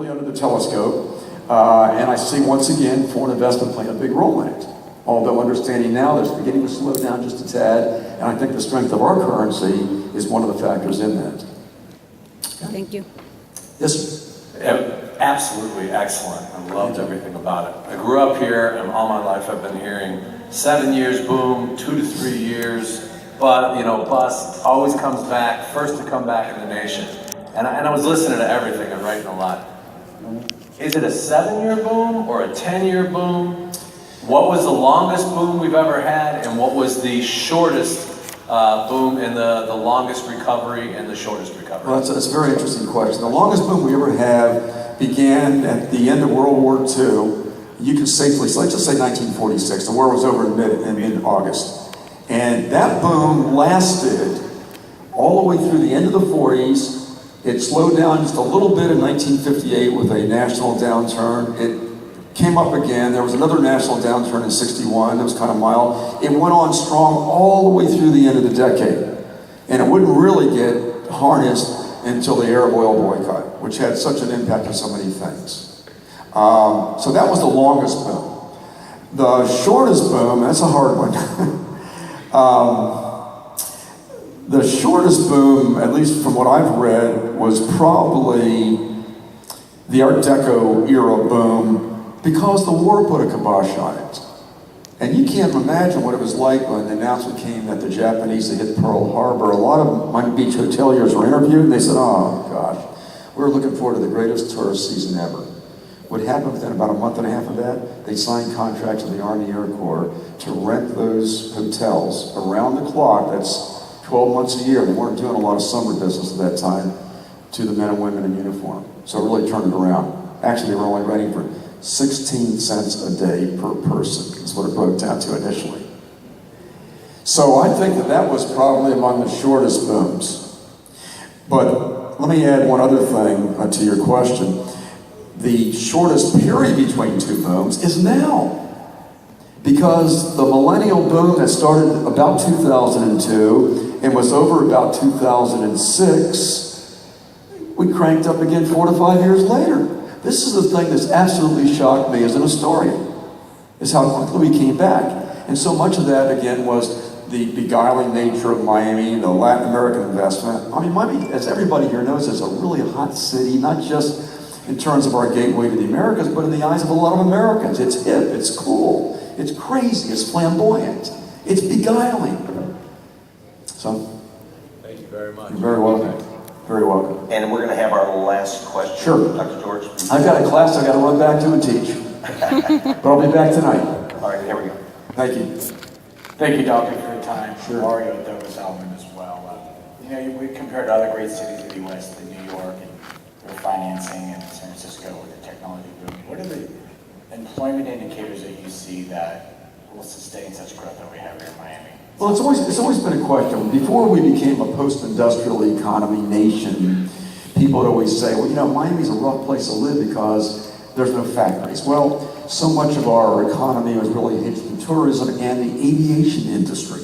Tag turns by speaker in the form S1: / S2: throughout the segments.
S1: really under the telescope, and I see once again foreign investment playing a big role in it. Although understanding now that it's beginning to slow down just a tad, and I think the strength of our currency is one of the factors in that.
S2: Thank you.
S1: Yes.
S3: Absolutely excellent. I loved everything about it. I grew up here, and all my life I've been hearing 7 years boom, 2 to 3 years, but bust, always comes back, first to come back in the nation. And I was listening to everything and writing a lot. Is it a 7-year boom or a 10-year boom? What was the longest boom we've ever had, and what was the shortest boom and the longest recovery and the shortest recovery?
S1: Well, that's a very interesting question. The longest boom we ever had began at the end of World War II. You can safely, so let's just say 1946. The war was over in mid-August. And that boom lasted all the way through the end of the 40s. It slowed down just a little bit in 1958 with a national downturn. It came up again. There was another national downturn in 61. It was kind of mild. It went on strong all the way through the end of the decade. And it wouldn't really get harnessed until the Arab oil boycott, which had such an impact on so many things. So that was the longest boom. The shortest boom, that's a hard one. The shortest boom, at least from what I've read, was probably the Art Deco era boom, because the war put a kibosh on it. And you can't imagine what it was like when the announcement came that the Japanese had hit Pearl Harbor. A lot of Miami Beach hoteliers were interviewed, and they said, oh gosh, we're looking forward to the greatest tourist season ever. What happened within about a month and a half of that, they signed contracts with the Army Air Corps to rent those hotels around the clock. That's 12 months a year. They weren't doing a lot of summer business at that time, to the men and women in uniform. So it really turned it around. Actually, they were only renting for 16 cents a day per person, is what it broke down to initially. So I think that was probably among the shortest booms. But let me add one other thing to your question. The shortest period between two booms is now. Because the millennial boom that started about 2002 and was over about 2006, we cranked up again 4 to 5 years later. This is the thing that's absolutely shocked me as an historian, is how quickly we came back. And so much of that, again, was the beguiling nature of Miami, the Latin American investment. I mean, Miami, as everybody here knows, is a really hot city, not just in terms of our gateway to the Americas, but in the eyes of a lot of Americans. It's hip, it's cool, it's crazy, it's flamboyant, it's beguiling. So,
S3: thank you very much.
S1: You're very welcome. Very welcome.
S4: And we're going to have our last question.
S1: Sure.
S4: Dr. George.
S1: I've got a class I've got to run back to and teach. But I'll be back tonight.
S4: All right, here we go.
S1: Thank you.
S5: Thank you, Doctor, for your time.
S1: Sure.
S5: Mario Douglas Alvin as well. We compared to other great cities of the U.S., to New York, and their financing, and San Francisco with the technology boom. What are the employment indicators that you see that will sustain such growth that we have here in Miami?
S1: Well, it's always been a question. Before we became a post-industrial economy nation, people would always say, well, Miami's a rough place to live because there's no factories. Well, so much of our economy was really hitched in tourism and the aviation industry.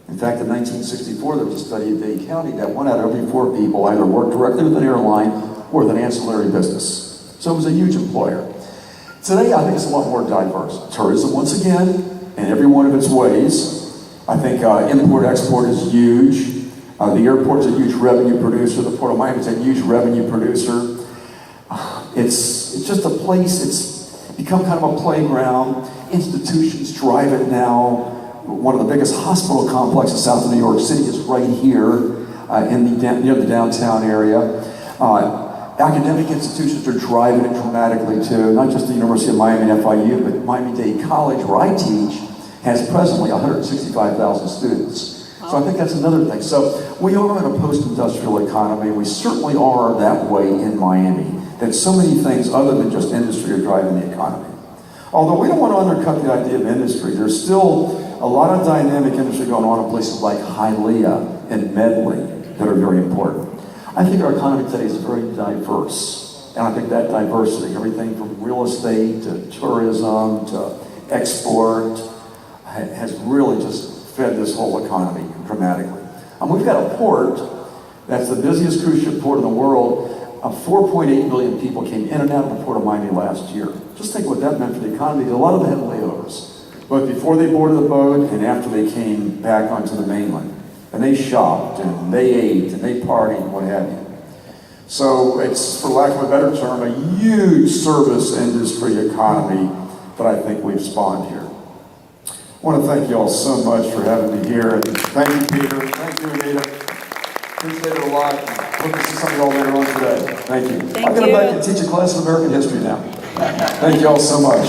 S1: In fact, in 1964, there was a study in Dade County that 1 out of every 4 people either worked directly with an airline or with an ancillary business. So it was a huge employer. Today, I think it's a lot more diverse. Tourism, once again, in every one of its ways. I think import-export is huge. The airport's a huge revenue producer. The Port of Miami is a huge revenue producer. It's just a place, it's become kind of a playground. Institutions drive it now. One of the biggest hospital complexes south of New York City is right here near the downtown area. Academic institutions are driving it dramatically too, not just the University of Miami and FIU, but Miami-Dade College, where I teach, has presently 165,000 students. So I think that's another thing. So we are in a post-industrial economy. We certainly are that way in Miami, that so many things other than just industry are driving the economy. Although we don't want to undercut the idea of industry, there's still a lot of dynamic industry going on in places like Hialeah and Medley that are very important. I think our economy today is very diverse. And I think that diversity, everything from real estate to tourism to export, has really just fed this whole economy dramatically. We've got a port that's the busiest cruise ship port in the world. 4.8 million people came in out of the Port of Miami last year. Just think what that meant for the economy. A lot of them had layovers, both before they boarded the boat and after they came back onto the mainland. And they shopped, and they ate, and they partied, and what have you. So it's, for lack of a better term, a huge service industry economy that I think we've spawned here. I want to thank you all so much for having me here. And thank you, Peter. Thank you, Anita. Appreciate it a lot. Hope to see some of you all later on today. Thank you.
S2: Thank
S1: I'm going to
S2: you.
S1: back and teach a class of American history now. Thank you all so much.